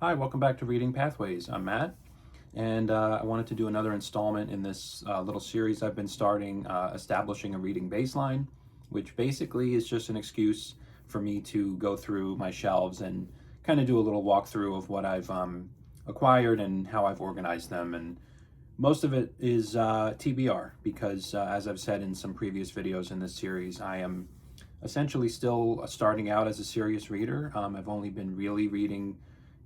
Hi, welcome back to Reading Pathways. I'm Matt, and I wanted to do another installment in this little series I've been starting, establishing a reading baseline, which basically is just an excuse for me to go through my shelves and kind of do a little walkthrough of what I've acquired and how I've organized them. And most of it is TBR because, as I've said in some previous videos in this series, I am essentially still starting out as a serious reader. I've only been really reading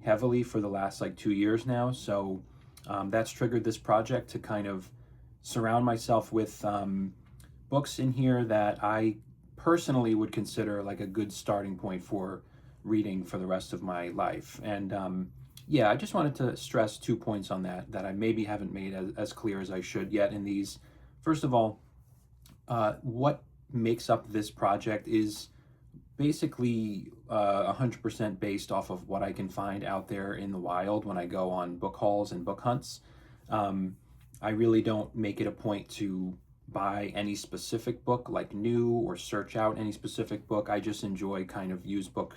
heavily for the last like 2 years now. So that's triggered this project to kind of surround myself with books in here that I personally would consider like a good starting point for reading for the rest of my life. And yeah, I just wanted to stress 2 points on that I maybe haven't made as clear as I should yet in these. First of all, what makes up this project is basically 100% based off of what I can find out there in the wild when I go on book hauls and book hunts. Um, I really don't make it a point to buy any specific book like new or search out any specific book. I just enjoy kind of used book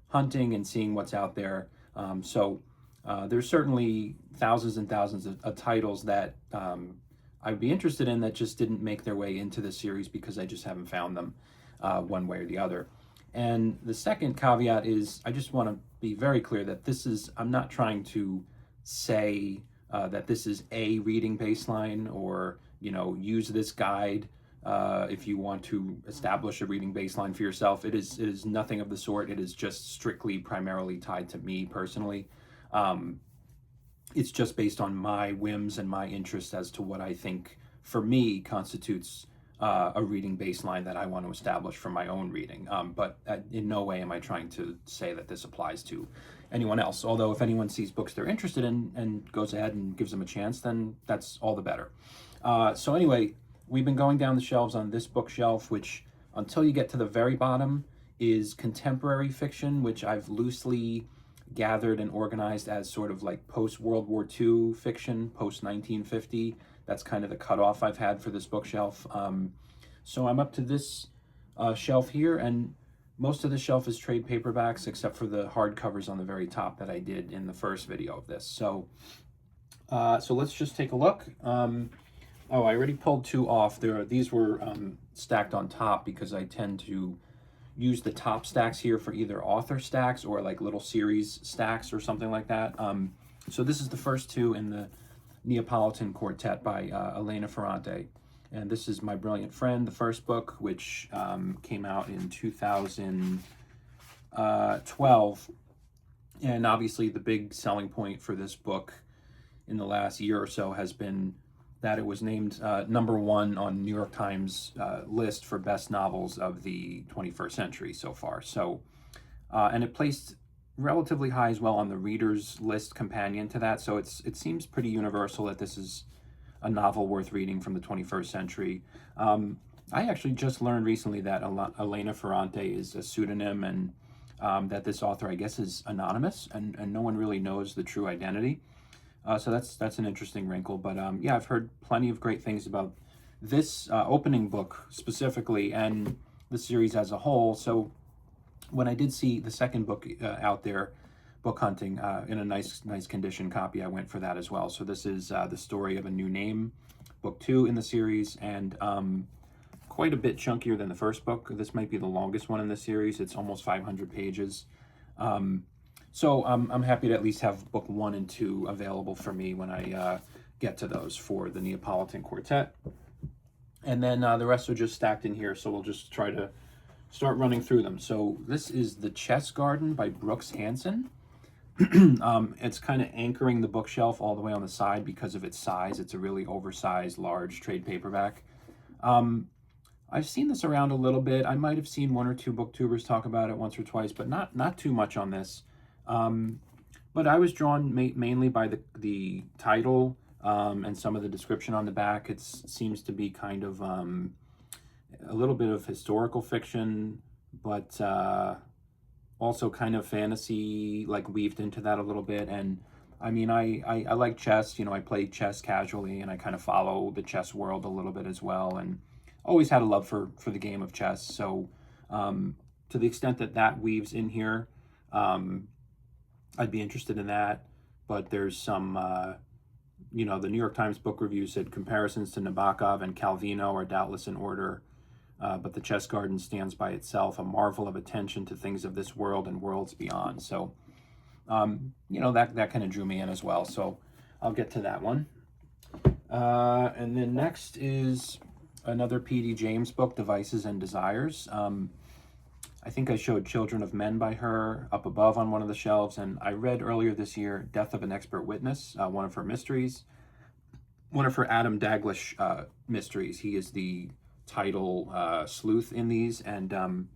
hunting and seeing what's out there. There's certainly thousands and thousands of titles that I'd be interested in that just didn't make their way into the series because I just haven't found them one way or the other. And the second caveat is I just want to be very clear that I'm not trying to say that this is a reading baseline or, use this guide if you want to establish a reading baseline for yourself. It is nothing of the sort. It is just strictly primarily tied to me personally. Um, it's just based on my whims and my interests as to what I think for me constitutes a reading baseline that I want to establish for my own reading. But in no way am I trying to say that this applies to anyone else. Although if anyone sees books they're interested in and goes ahead and gives them a chance, then that's all the better. So anyway, we've been going down the shelves on this bookshelf, which until you get to the very bottom is contemporary fiction, which I've loosely gathered and organized as sort of like post World War II fiction, post 1950. That's kind of the cutoff I've had for this bookshelf. So I'm up to this shelf here, and most of the shelf is trade paperbacks, except for the hardcovers on the very top that I did in the first video of this. So let's just take a look. Oh, I already pulled two off. These were stacked on top because I tend to use the top stacks here for either author stacks or like little series stacks or something like that. So this is the first two in the Neapolitan Quartet by Elena Ferrante. And this is My Brilliant Friend, the first book, which came out in 2012. And obviously the big selling point for this book in the last year or so has been that it was named #1 on New York Times list for best novels of the 21st century so far. And it placed relatively high as well on the readers list companion to that. So it seems pretty universal that this is a novel worth reading from the 21st century. I actually just learned recently that Elena Ferrante is a pseudonym, and that this author, I guess, is anonymous, and no one really knows the true identity. So that's an interesting wrinkle. But yeah, I've heard plenty of great things about this opening book specifically and the series as a whole. So when I did see the second book out there, book hunting, in a nice condition copy, I went for that as well. So this is The Story of a New Name, book 2 in the series, and quite a bit chunkier than the first book. This might be the longest one in the series. It's almost 500 pages. So I'm happy to at least have book 1 and 2 available for me when I get to those for the Neapolitan Quartet. And then the rest are just stacked in here, so we'll just try to start running through them. So this is The Chess Garden by Brooks Hansen. It's kind of anchoring the bookshelf all the way on the side because of its size. It's a really oversized, large trade paperback. I've seen this around a little bit. I might have seen one or two booktubers talk about it once or twice, but not too much on this. But I was drawn mainly by the title and some of the description on the back. It seems to be kind of a little bit of historical fiction, but also kind of fantasy, like weaved into that a little bit. And I mean, I like chess. I play chess casually, and I kind of follow the chess world a little bit as well, and always had a love for the game of chess. So to the extent that weaves in here, I'd be interested in that. But there's some, you know, the New York Times book review said comparisons to Nabokov and Calvino are doubtless in order, but the Chess Garden stands by itself, a marvel of attention to things of this world and worlds beyond. So, you know, that kind of drew me in as well. So I'll get to that one. And then next is another P.D. James book, Devices and Desires. I think I showed Children of Men by her up above on one of the shelves, and I read earlier this year Death of an Expert Witness, one of her mysteries, one of her Adam Daglish mysteries. He is the title sleuth in these, and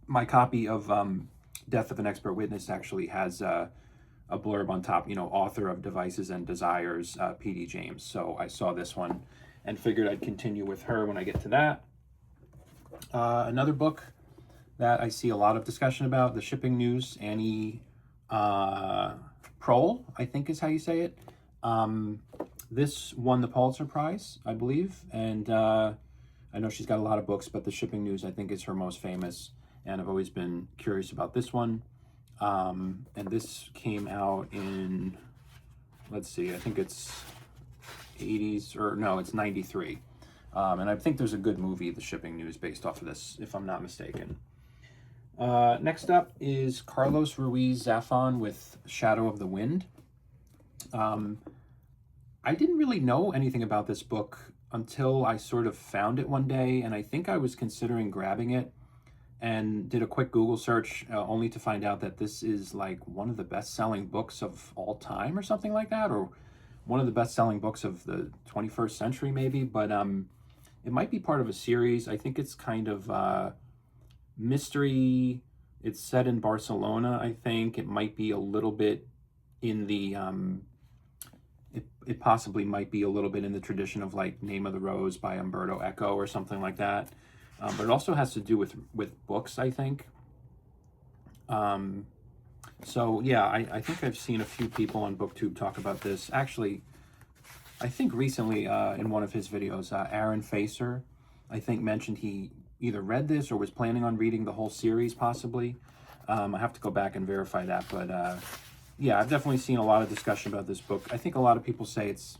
my copy of Death of an Expert Witness actually has a blurb on top, you know, author of Devices and Desires, P.D. James. So I saw this one and figured I'd continue with her when I get to that. Another book that I see a lot of discussion about, The Shipping News, Annie Prohl, I think is how you say it. This won the Pulitzer Prize, I believe, and I know she's got a lot of books, but The Shipping News, I think, is her most famous, and I've always been curious about this one. And this came out in, let's see, I think it's 80s, or no, it's 93. And I think there's a good movie, The Shipping News, based off of this, if I'm not mistaken. Next up is Carlos Ruiz Zafón with Shadow of the Wind. I didn't really know anything about this book until I sort of found it one day, and I think I was considering grabbing it and did a quick Google search, only to find out that this is like one of the best-selling books of all time or something like that, or one of the best-selling books of the 21st century maybe, but it might be part of a series. I think it's kind of mystery. It's set in Barcelona, I think. It might be a little bit in the it possibly might be a little bit in the tradition of like Name of the Rose by Umberto Eco or something like that. But it also has to do with books, I think. So yeah, I think I've seen a few people on BookTube talk about this. Actually, I think recently in one of his videos, Aaron Facer, I think, mentioned he either read this or was planning on reading the whole series, possibly. I have to go back and verify that, but yeah, I've definitely seen a lot of discussion about this book. I think a lot of people say it's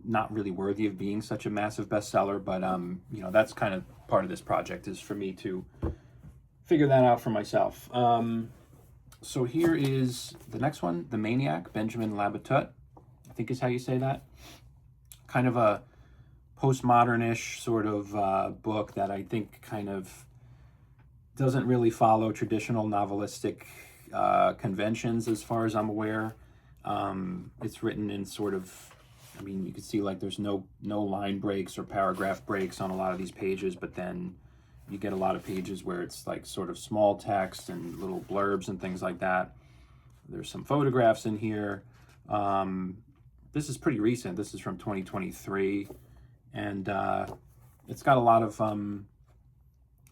not really worthy of being such a massive bestseller, but you know, that's kind of part of this project, is for me to figure that out for myself. So here is the next one, The Maniac, Benjamin Labatut, I think is how you say that. Kind of a postmodern-ish sort of book that I think kind of doesn't really follow traditional novelistic conventions as far as I'm aware. It's written in sort of, I mean, you can see like there's no line breaks or paragraph breaks on a lot of these pages, but then you get a lot of pages where it's like sort of small text and little blurbs and things like that. There's some photographs in here. This is pretty recent. This is from 2023, and it's got a lot of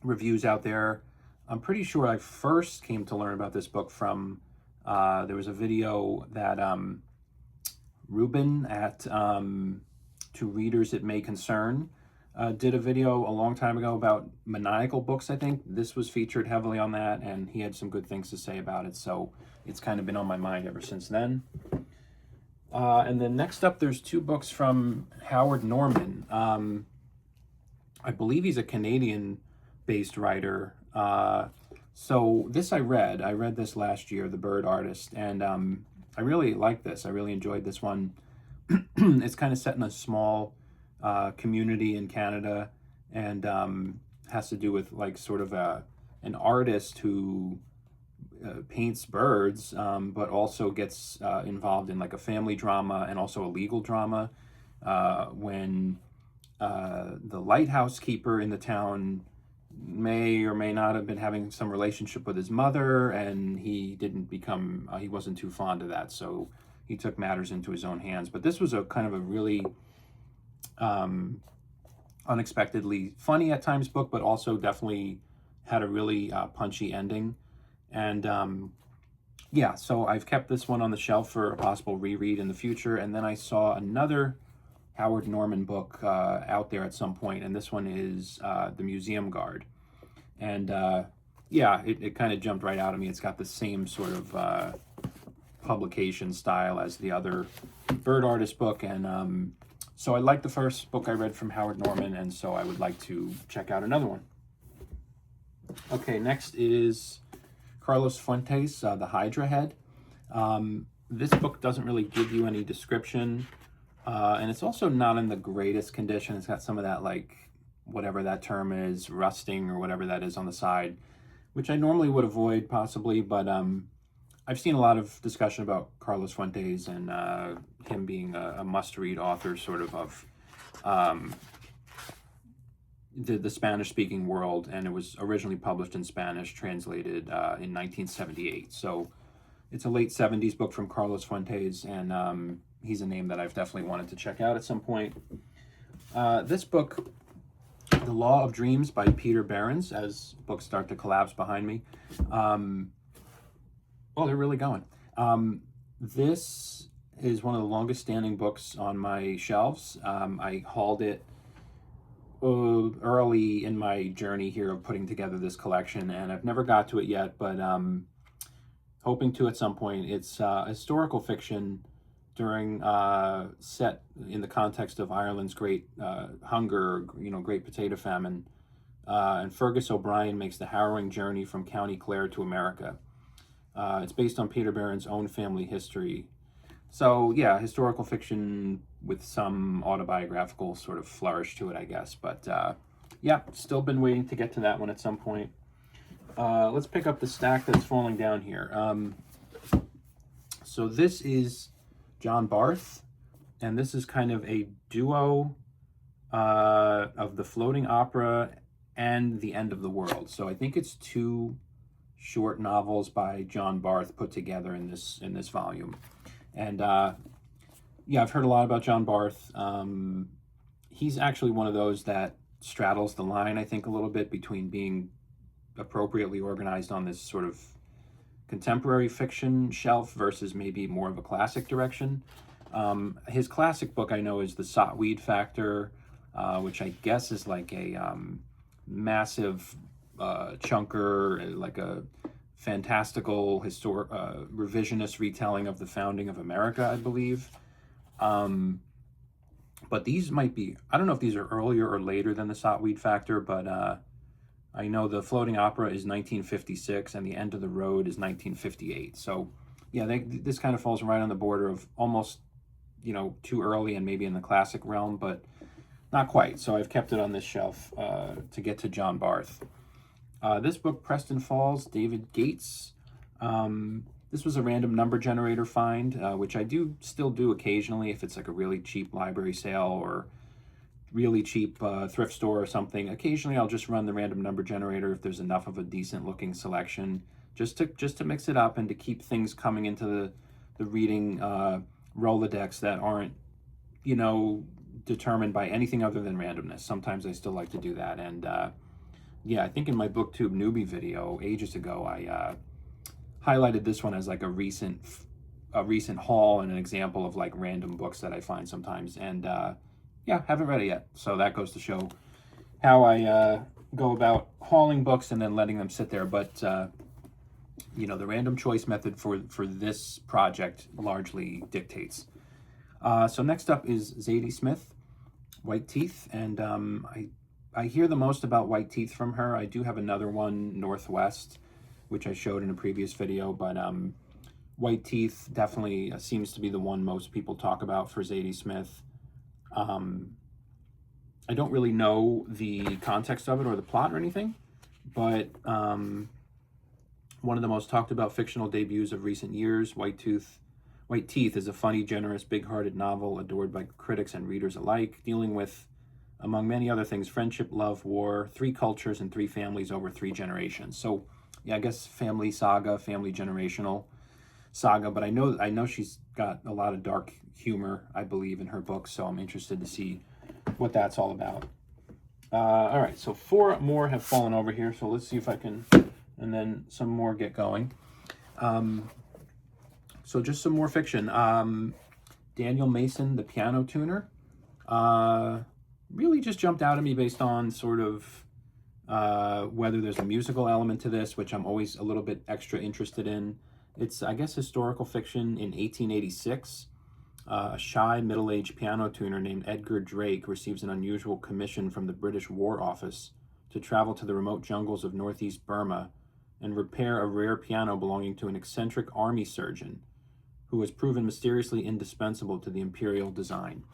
reviews out there. I'm pretty sure I first came to learn about this book from, there was a video that Ruben at To Readers It May Concern did a video a long time ago about maniacal books, I think. This was featured heavily on that, and he had some good things to say about it, so it's kind of been on my mind ever since then. And then next up, there's two books from Howard Norman. I believe he's a Canadian-based writer. So this I read this last year, The Bird Artist, and I really liked this. I really enjoyed this one. It's kind of set in a small community in Canada, and has to do with like sort of an artist who paints birds, but also gets involved in like a family drama and also a legal drama when the lighthouse keeper in the town may or may not have been having some relationship with his mother, and he didn't become, he wasn't too fond of that, so he took matters into his own hands. But this was a kind of a really unexpectedly funny at times book, but also definitely had a really punchy ending. And yeah, so I've kept this one on the shelf for a possible reread in the future. And then I saw another Howard Norman book out there at some point, and this one is The Museum Guard. And yeah, it kind of jumped right out at me. It's got the same sort of publication style as the other bird artist book, and so I liked the first book I read from Howard Norman, and so I would like to check out another one. Okay, next is Carlos Fuentes, The Hydra Head. This book doesn't really give you any description, and it's also not in the greatest condition. It's got some of that, like, whatever that term is, rusting or whatever that is on the side, which I normally would avoid possibly, but I've seen a lot of discussion about Carlos Fuentes and him being a must-read author sort of the Spanish-speaking world, and it was originally published in Spanish, translated in 1978. So it's a late 70s book from Carlos Fuentes, and he's a name that I've definitely wanted to check out at some point. This book, The Law of Dreams by Peter Behrens, as books start to collapse behind me. Well, they're really going. This is one of the longest standing books on my shelves. I hauled it early in my journey here of putting together this collection, and I've never got to it yet, but hoping to at some point. It's historical fiction during set in the context of Ireland's great hunger, great potato famine, and Fergus O'Brien makes the harrowing journey from County Clare to America. It's based on Peter Behrens' own family history. So yeah, historical fiction with some autobiographical sort of flourish to it, I guess. But yeah, still been waiting to get to that one at some point. Let's pick up the stack that's falling down here. So this is John Barth, and this is kind of a duo of the floating opera and the end of the world. So I think it's two short novels by John Barth put together in this volume. And yeah, I've heard a lot about John Barth. He's actually one of those that straddles the line, I think, a little bit between being appropriately organized on this sort of contemporary fiction shelf versus maybe more of a classic direction. His classic book I know is The Sotweed Factor, which I guess is like a massive chunker, like a fantastical historic revisionist retelling of the founding of America, I believe. But these might be, I don't know if these are earlier or later than The Sotweed Factor, but I know the floating opera is 1956 and the end of the road is 1958. So yeah, this kind of falls right on the border of almost, too early and maybe in the classic realm, but not quite. So I've kept it on this shelf to get to John Barth. This book, Preston Falls, David Gates. This was a random number generator find, which I still do occasionally if it's like a really cheap library sale or really cheap thrift store or something. Occasionally I'll just run the random number generator if there's enough of a decent looking selection, just to mix it up and to keep things coming into the reading Rolodex that aren't, determined by anything other than randomness. Sometimes I still like to do that. And yeah, I think in my BookTube newbie video ages ago, I highlighted this one as like a recent haul and an example of like random books that I find sometimes. And yeah, haven't read it yet. So that goes to show how I go about hauling books and then letting them sit there. But the random choice method for this project largely dictates. So next up is Zadie Smith, White Teeth, and I hear the most about White Teeth from her. I do have another one, Northwest, which I showed in a previous video, but White Teeth definitely seems to be the one most people talk about for Zadie Smith. I don't really know the context of it or the plot or anything, but one of the most talked about fictional debuts of recent years, White Teeth is a funny, generous, big-hearted novel adored by critics and readers alike, dealing with, among many other things, friendship, love, war, 3 cultures and 3 families over 3 generations. So yeah, I guess family saga, family generational saga, but I know she's got a lot of dark humor, I believe, in her books, so I'm interested to see what that's all about. All right, so 4 more have fallen over here, so let's see if I can, and then some more get going. So just some more fiction. Daniel Mason, The Piano Tuner, really just jumped out at me based on sort of whether there's a musical element to this, which I'm always a little bit extra interested in, It's, I guess, historical fiction. In 1886, a shy middle-aged piano tuner named Edgar Drake receives an unusual commission from the British War Office to travel to the remote jungles of northeast Burma and repair a rare piano belonging to an eccentric army surgeon who was proven mysteriously indispensable to the imperial design.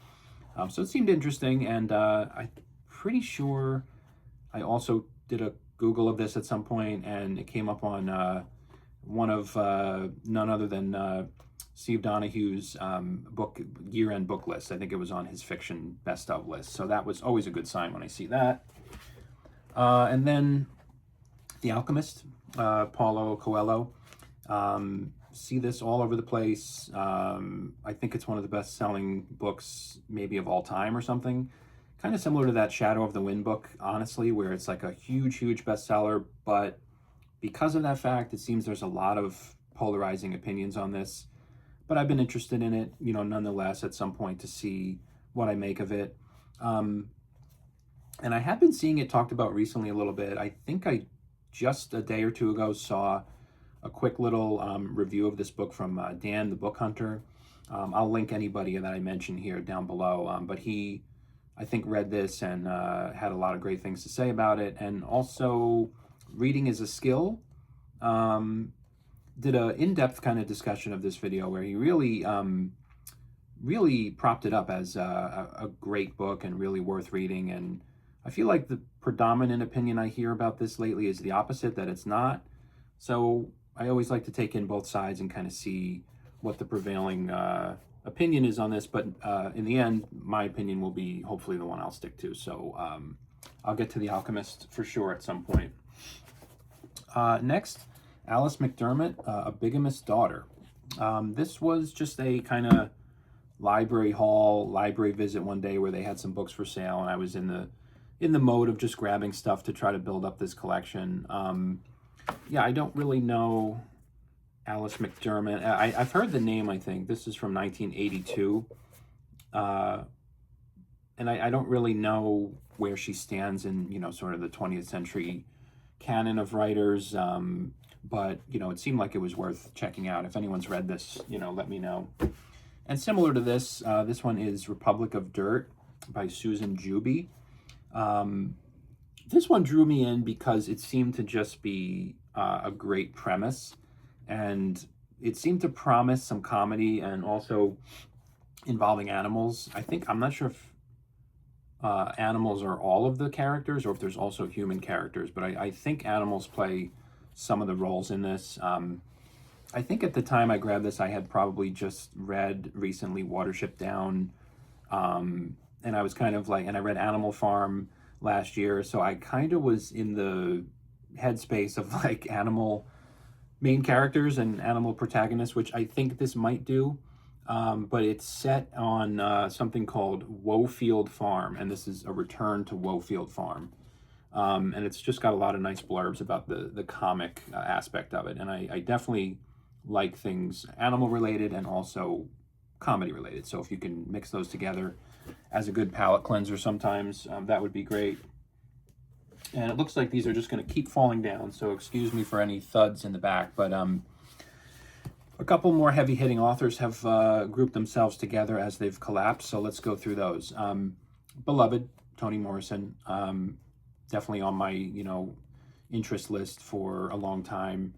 So it seemed interesting, and I'm pretty sure I also did a Google of this at some point, and it came up on one of none other than Steve Donohue's book year-end book list. I think it was on his fiction best of list. So that was always a good sign when I see that. And then The Alchemist, Paulo Coelho. See this all over the place. I think it's one of the best-selling books maybe of all time or something. Kind of similar to that Shadow of the Wind book, honestly, where it's like a huge bestseller, but because of that fact, it seems there's a lot of polarizing opinions on this. But I've been interested in it, nonetheless, at some point to see what I make of it. And I have been seeing it talked about recently a little bit. I think I just a day or two ago saw a quick little review of this book from Dan, the Book Hunter. I'll link anybody that I mentioned here down below. But he, I think, read this and had a lot of great things to say about it. And also, reading is a skill. Did an in-depth kind of discussion of this video where he really, really propped it up as a great book and really worth reading. And I feel like the predominant opinion I hear about this lately is the opposite, that it's not. So I always like to take in both sides and kind of see what the prevailing opinion is on this. But in the end, my opinion will be hopefully the one I'll stick to. So I'll get to The Alchemist for sure at some point. Next, Alice McDermott, A Bigamous Daughter. This was just a kind of library visit one day where they had some books for sale, and I was in the mode of just grabbing stuff to try to build up this collection. Yeah, I don't really know Alice McDermott. I've heard the name, I think. This is from 1982. And I don't really know where she stands in, sort of the 20th century canon of writers. But, it seemed like it was worth checking out. If anyone's read this, let me know. And similar to this, this one is Republic of Dirt by Susan Juby. This one drew me in because it seemed to just be a great premise, and it seemed to promise some comedy and also involving animals. I'm not sure if animals are all of the characters or if there's also human characters, but I think animals play some of the roles in this. I think at the time I grabbed this, I had probably just read recently Watership Down, and I was kind of like, and I read Animal Farm last year, so I kind of was in the headspace of like animal main characters and animal protagonists, which I think this might do. But it's set on something called Wofield Farm, and this is a return to Wofield Farm. And it's just got a lot of nice blurbs about the comic aspect of it, and I definitely like things animal related and also comedy related. So if you can mix those together as a good palate cleanser sometimes, that would be great. And it looks like these are just going to keep falling down, so excuse me for any thuds in the back. But a couple more heavy-hitting authors have grouped themselves together as they've collapsed, so let's go through those. Beloved, Toni Morrison, definitely on my interest list for a long time.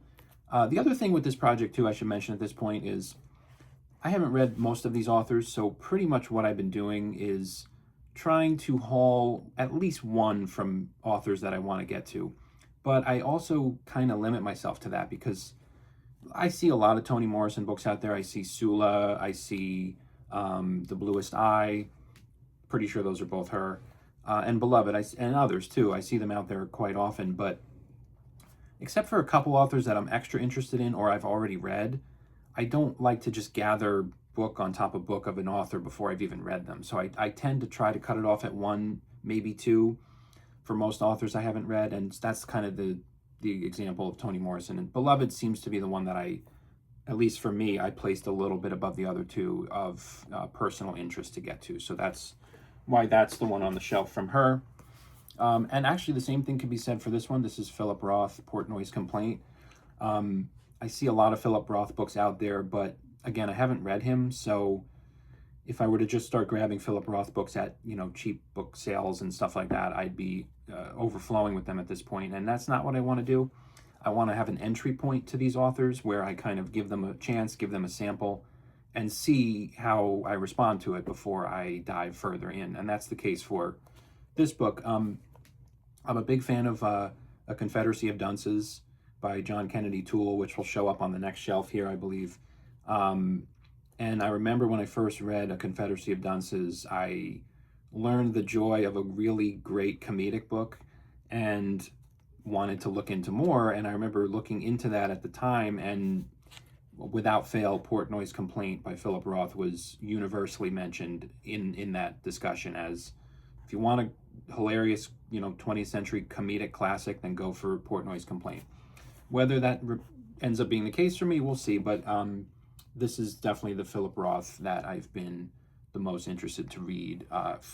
The other thing with this project, too, I should mention at this point is I haven't read most of these authors, so pretty much what I've been doing is trying to haul at least one from authors that I want to get to. But I also kind of limit myself to that because I see a lot of Toni Morrison books out there. I see Sula, I see The Bluest Eye, pretty sure those are both her, and Beloved, and others too. I see them out there quite often, but except for a couple authors that I'm extra interested in or I've already read, I don't like to just gather book on top of book of an author before I've even read them. So I tend to try to cut it off at one, maybe two, for most authors I haven't read, and that's kind of the example of Toni Morrison. And Beloved seems to be the one that at least for me, I placed a little bit above the other two of personal interest to get to. So that's why that's the one on the shelf from her. And actually the same thing can be said for this one. This is Philip Roth, Portnoy's Complaint. I see a lot of Philip Roth books out there, but again, I haven't read him, so if I were to just start grabbing Philip Roth books at, cheap book sales and stuff like that, I'd be overflowing with them at this point, and that's not what I want to do. I want to have an entry point to these authors where I kind of give them a chance, give them a sample, and see how I respond to it before I dive further in. And that's the case for this book. I'm a big fan of A Confederacy of Dunces by John Kennedy Toole, which will show up on the next shelf here, I believe. And I remember when I first read A Confederacy of Dunces, I learned the joy of a really great comedic book and wanted to look into more. And I remember looking into that at the time, and without fail, Portnoy's Complaint by Philip Roth was universally mentioned in that discussion as, if you want a hilarious, 20th century comedic classic, then go for Portnoy's Complaint. Whether that ends up being the case for me, we'll see. But this is definitely the Philip Roth that I've been the most interested to read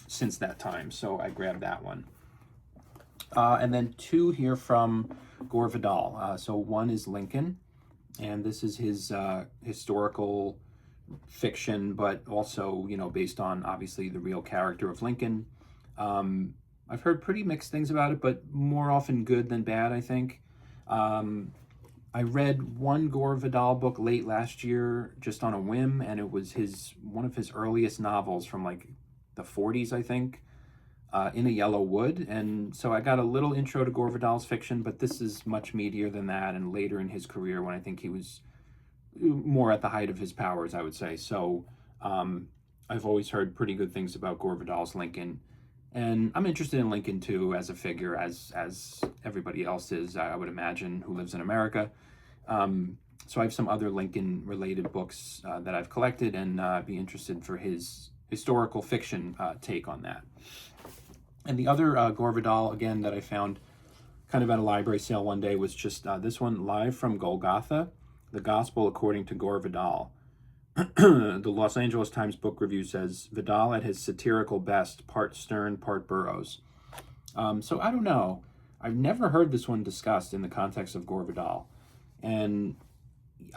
since that time. So I grabbed that one. And then two here from Gore Vidal. So one is Lincoln, and this is his historical fiction, but also, based on obviously the real character of Lincoln. I've heard pretty mixed things about it, but more often good than bad, I think. I read one Gore Vidal book late last year just on a whim, and it was one of his earliest novels from like the 40s, I think, In a Yellow Wood. And so I got a little intro to Gore Vidal's fiction, but this is much meatier than that, and later in his career when I think he was more at the height of his powers, I would say. So I've always heard pretty good things about Gore Vidal's Lincoln. And I'm interested in Lincoln too, as a figure, as everybody else is, I would imagine, who lives in America. So I have some other Lincoln-related books that I've collected, and be interested for his historical fiction take on that. And the other Gore Vidal, again, that I found kind of at a library sale one day was just this one, Live from Golgotha, The Gospel According to Gore Vidal. The Los Angeles Times Book Review says, Vidal at his satirical best, part Stern, part Burroughs. So I don't know. I've never heard this one discussed in the context of Gore Vidal. And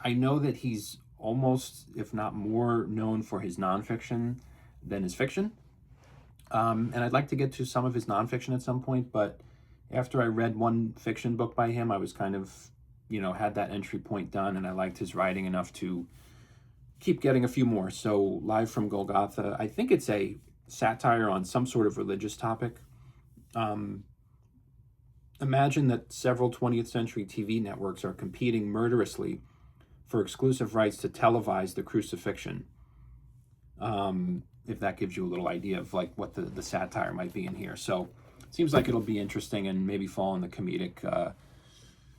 I know that he's almost, if not more, known for his nonfiction than his fiction. And I'd like to get to some of his nonfiction at some point, but after I read one fiction book by him, I was kind of, had that entry point done, and I liked his writing enough to keep getting a few more. So Live from Golgotha, I think it's a satire on some sort of religious topic. Imagine that several 20th century TV networks are competing murderously for exclusive rights to televise the crucifixion. If that gives you a little idea of like what the satire might be in here. So it seems like it'll be interesting and maybe fall in the comedic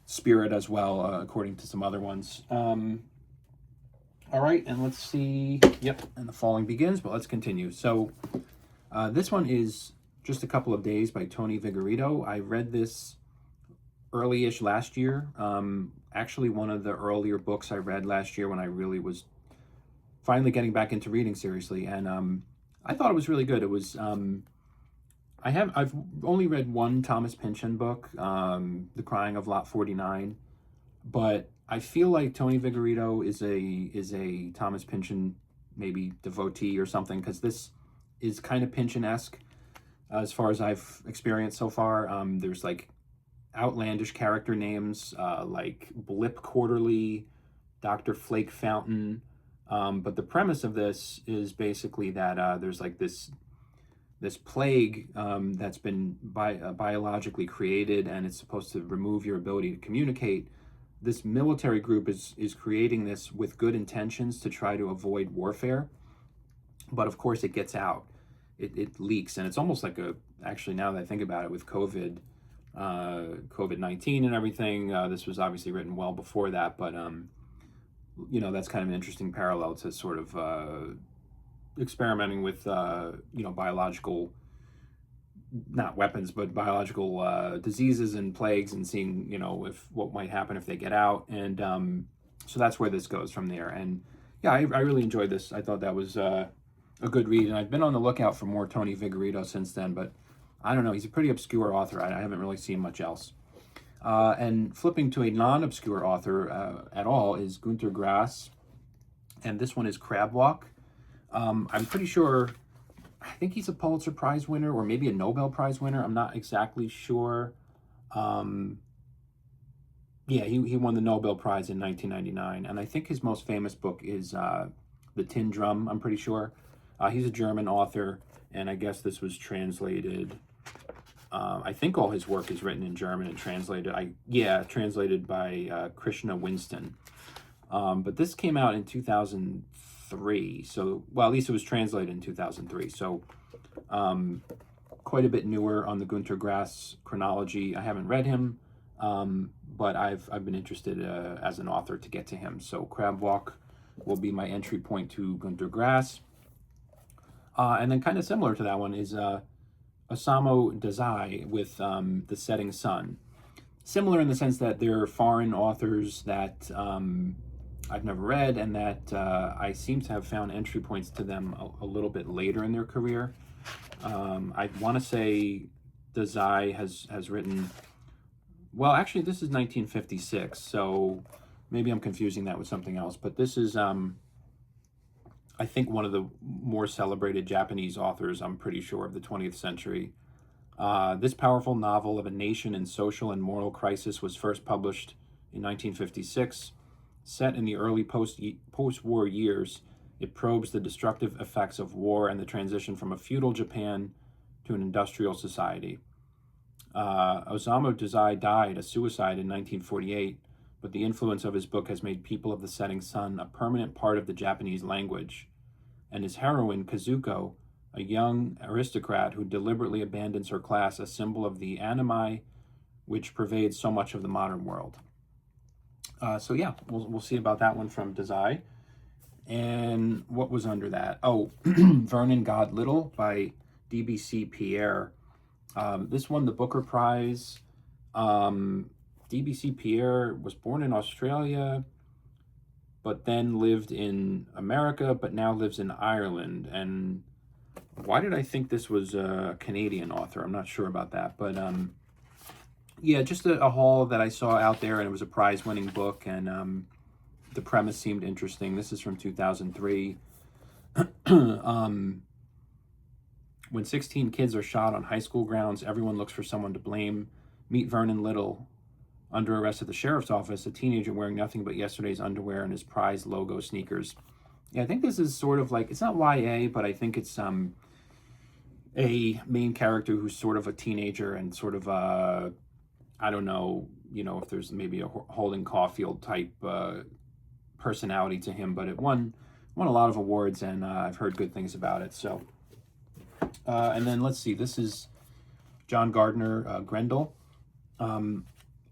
spirit as well, according to some other ones. All right, and let's see. Yep, and the falling begins, but let's continue. So this one is Just a Couple of Days by Tony Vigorito. I read this early-ish last year. Actually, one of the earlier books I read last year when I really was finally getting back into reading seriously, and I thought it was really good. It was I've only read one Thomas Pynchon book, The Crying of Lot 49, but I feel like Tony Vigorito is a Thomas Pynchon maybe devotee or something, because this is kind of Pynchon-esque as far as I've experienced so far. There's like outlandish character names like Blip Quarterly, Dr. Flake Fountain, but the premise of this is basically that there's like this plague that's been biologically created, and it's supposed to remove your ability to communicate. This military group is creating this with good intentions to try to avoid warfare, but of course it gets out. It leaks, and it's almost like actually now that I think about it, with COVID-19 and everything, this was obviously written well before that, but that's kind of an interesting parallel to sort of experimenting with biological, not weapons, but biological diseases and plagues, and seeing if what might happen if they get out. And so that's where this goes from there. And yeah, I really enjoyed this. I thought that was a good read, and I've been on the lookout for more Tony Vigorito since then, but I don't know, he's a pretty obscure author. I haven't really seen much else. And flipping to a non-obscure author at all is Günter Grass, and this one is Crab Walk. I'm pretty sure, I think he's a Pulitzer Prize winner or maybe a Nobel Prize winner. I'm not exactly sure. Um, yeah, he won the Nobel Prize in 1999, and I think his most famous book is The Tin Drum, I'm pretty sure. He's a German author, and I guess this was translated. I think all his work is written in German and translated. Translated by Krishna Winston. But this came out in 2003. So, well, at least it was translated in 2003. So, quite a bit newer on the Günter Grass chronology. I haven't read him, but I've been interested as an author to get to him. So, Crab Walk will be my entry point to Günter Grass. And then kind of similar to that one is Osamu Dazai with The Setting Sun. Similar in the sense that they're foreign authors that I've never read, and that I seem to have found entry points to them a little bit later in their career. I want to say Dazai has written, well, actually this is 1956, so maybe I'm confusing that with something else, but this is I think one of the more celebrated Japanese authors, I'm pretty sure, of the 20th century. This powerful novel of a nation in social and moral crisis was first published in 1956. Set in the early post-war years, it probes the destructive effects of war and the transition from a feudal Japan to an industrial society. Osamu Dazai died a suicide in 1948, but the influence of his book has made People of the Setting Sun a permanent part of the Japanese language. And his heroine, Kazuko, a young aristocrat who deliberately abandons her class, a symbol of the animi which pervades so much of the modern world. So yeah, we'll see about that one from Dazai. And what was under that? Oh, Vernon God Little by D.B.C. Pierre. This won the Booker Prize. D.B.C. Pierre was born in Australia, but then lived in America, but now lives in Ireland. And why did I think this was a Canadian author? I'm not sure about that. But yeah, just a haul that I saw out there, and it was a prize-winning book, and the premise seemed interesting. This is from 2003. When 16 kids are shot on high school grounds, everyone looks for someone to blame. Meet Vernon Little. Under arrest at the sheriff's office, a teenager wearing nothing but yesterday's underwear and his prized logo sneakers. Yeah, I think this is sort of like, it's not YA, but I think it's a main character who's sort of a teenager and sort of I don't know, if there's maybe a Holden Caulfield type personality to him, but it won a lot of awards, and I've heard good things about it. So, and then let's see, this is John Gardner, Grendel.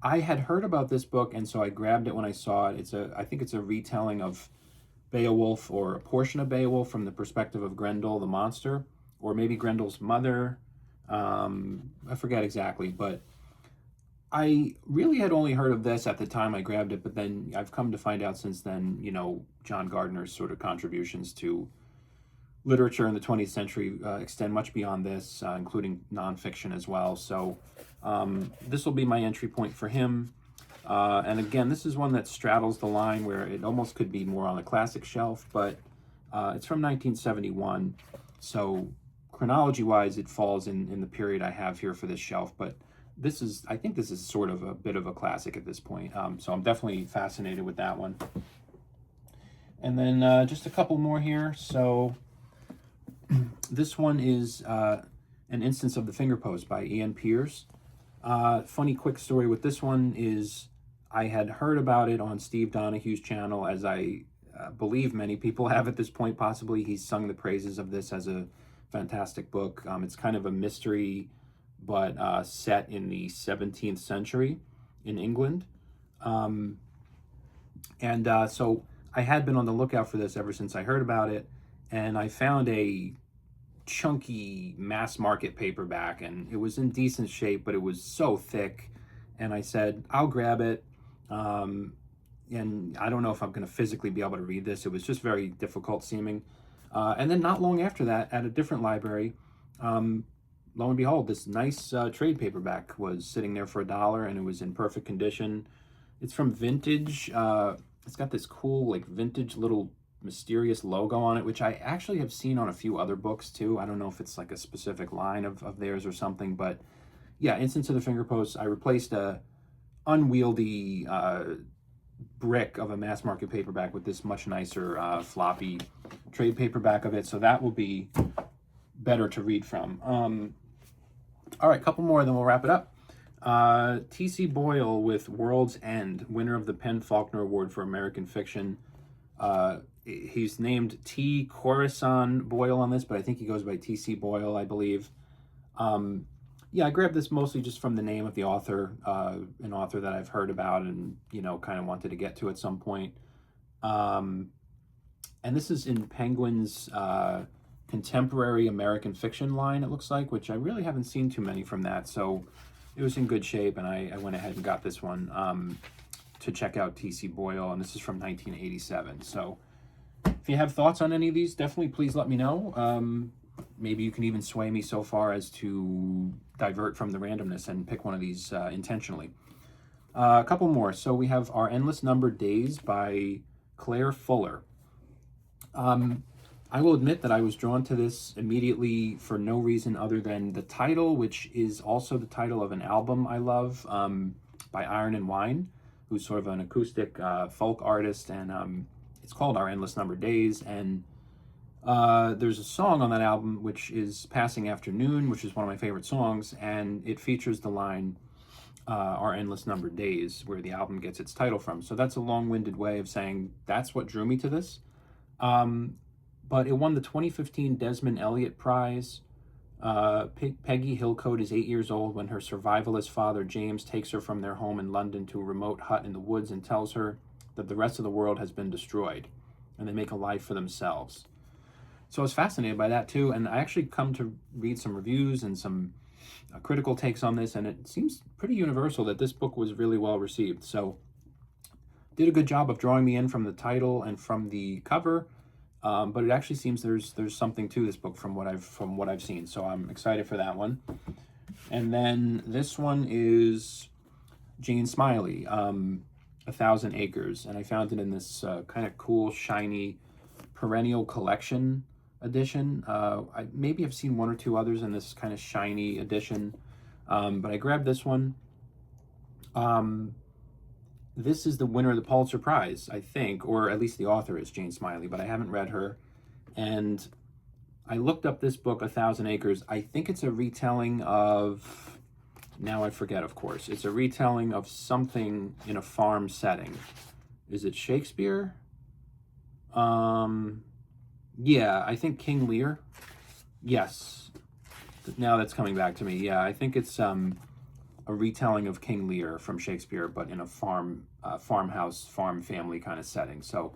I had heard about this book, and so I grabbed it when I saw it. I think it's a retelling of Beowulf, or a portion of Beowulf, from the perspective of Grendel the monster, or maybe Grendel's mother. I forget exactly, but I really had only heard of this at the time I grabbed it, but then I've come to find out since then, John Gardner's sort of contributions to literature in the 20th century extend much beyond this, including nonfiction as well. So this will be my entry point for him. And again, this is one that straddles the line where it almost could be more on the classic shelf, but it's from 1971. So chronology-wise, it falls in the period I have here for this shelf, but I think this is sort of a bit of a classic at this point. So I'm definitely fascinated with that one. And then just a couple more here. So this one is An Instance of the Fingerpost by Ian Pierce. Funny quick story with this one is I had heard about it on Steve Donahue's channel, as I believe many people have at this point, possibly. He's sung the praises of this as a fantastic book. It's kind of a mystery, but set in the 17th century in England. So I had been on the lookout for this ever since I heard about it, and I found a chunky mass market paperback, and it was in decent shape, but it was so thick, and I said, I'll grab it. And I don't know if I'm going to physically be able to read this. It was just very difficult seeming. And then not long after that, at a different library, lo and behold, this nice trade paperback was sitting there for $1, and it was in perfect condition. It's from Vintage. It's got this cool, like, vintage little mysterious logo on it, which I actually have seen on a few other books too. I don't know if it's like a specific line of theirs or something, but yeah, Instance of the Fingerpost. I replaced a unwieldy brick of a mass market paperback with this much nicer floppy trade paperback of it, so that will be better to read from. All right, couple more, then we'll wrap it up. T.C. Boyle with World's End, winner of the PEN/Faulkner Award for American Fiction. He's named T. Corazon Boyle on this, but I think he goes by T.C. Boyle, I believe. Yeah, I grabbed this mostly just from the name of the author, an author that I've heard about and, kind of wanted to get to at some point. And this is in Penguin's contemporary American fiction line, it looks like, which I really haven't seen too many from that. So it was in good shape, and I went ahead and got this one to check out T.C. Boyle, and this is from 1987. So if you have thoughts on any of these, definitely please let me know. Maybe you can even sway me so far as to divert from the randomness and pick one of these intentionally. A couple more. So we have Our Endless Numbered Days by Claire Fuller. I will admit that I was drawn to this immediately for no reason other than the title, which is also the title of an album I love by Iron and Wine, who's sort of an acoustic folk artist, and it's called Our Endless Numbered Days. And there's a song on that album which is Passing Afternoon, which is one of my favorite songs, and it features the line Our Endless Numbered Days, where the album gets its title from. So that's a long-winded way of saying that's what drew me to this. But it won the 2015 Desmond Elliott Prize. Peggy Hillcoat is 8 years old when her survivalist father, James, takes her from their home in London to a remote hut in the woods and tells her that the rest of the world has been destroyed, and they make a life for themselves. So I was fascinated by that too, and I actually come to read some reviews and some critical takes on this, and it seems pretty universal that this book was really well received. So did a good job of drawing me in from the title and from the cover. But it actually seems there's something to this book from what I've seen, so I'm excited for that one. And then this one is Jane Smiley, 1,000 Acres, and I found it in this kind of cool, shiny, perennial collection edition. I maybe have seen one or two others in this kind of shiny edition, but I grabbed this one. This is the winner of the Pulitzer Prize, I think, or at least the author is Jane Smiley, but I haven't read her. And I looked up this book, 1,000 Acres. I think it's a retelling of, now I forget, of course. It's a retelling of something in a farm setting. Is it Shakespeare? Yeah, I think King Lear. Yes. Now that's coming back to me. Yeah, I think it's a retelling of King Lear from Shakespeare, but in a farmhouse, farm family kind of setting. So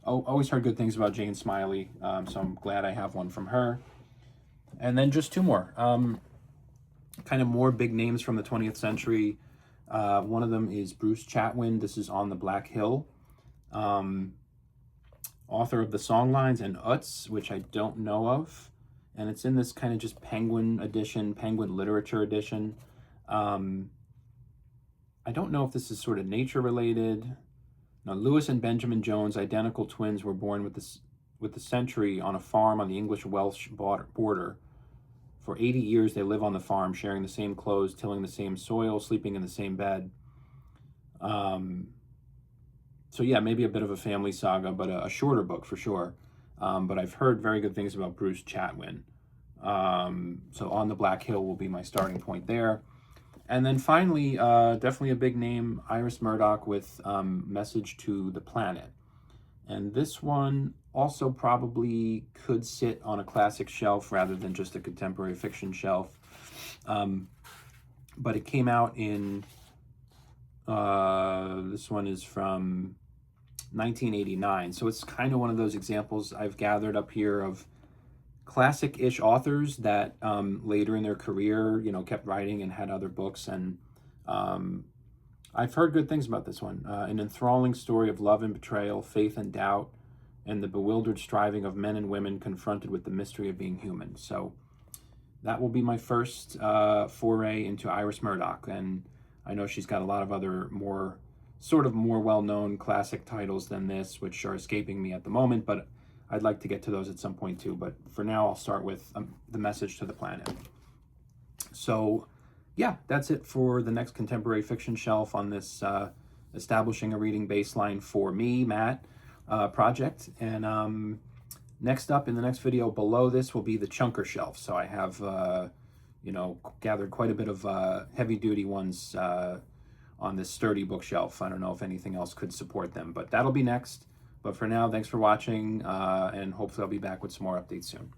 always heard good things about Jane Smiley, so I'm glad I have one from her. And then just two more, kind of more big names from the 20th century. One of them is Bruce Chatwin. This is On the Black Hill, author of the songlines and Utz, which I don't know of. And it's in this kind of just Penguin edition, Penguin Literature edition. I don't know if this is sort of nature related. Now, Lewis and Benjamin Jones, identical twins, were born with the century on a farm on the English-Welsh border. For 80 years, they live on the farm, sharing the same clothes, tilling the same soil, sleeping in the same bed. So yeah, maybe a bit of a family saga, but a shorter book for sure. But I've heard very good things about Bruce Chatwin. So On the Black Hill will be my starting point there. And then finally, definitely a big name, Iris Murdoch with Message to the Planet. And this one also probably could sit on a classic shelf rather than just a contemporary fiction shelf. But it came out in, this one is from 1989. So it's kind of one of those examples I've gathered up here of classic-ish authors that later in their career, kept writing and had other books. And I've heard good things about this one. An enthralling story of love and betrayal, faith and doubt, and the bewildered striving of men and women confronted with the mystery of being human. So that will be my first foray into Iris Murdoch. And I know she's got a lot of other more well-known classic titles than this, which are escaping me at the moment, but I'd like to get to those at some point too. But for now, I'll start with The Message to the Planet. So yeah, that's it for the next contemporary fiction shelf on this establishing a reading baseline for me, Matt, project. And next up in the next video below this will be the chunker shelf. So I have, gathered quite a bit of heavy duty ones on this sturdy bookshelf. I don't know if anything else could support them, but that'll be next. But for now, thanks for watching, and hopefully I'll be back with some more updates soon.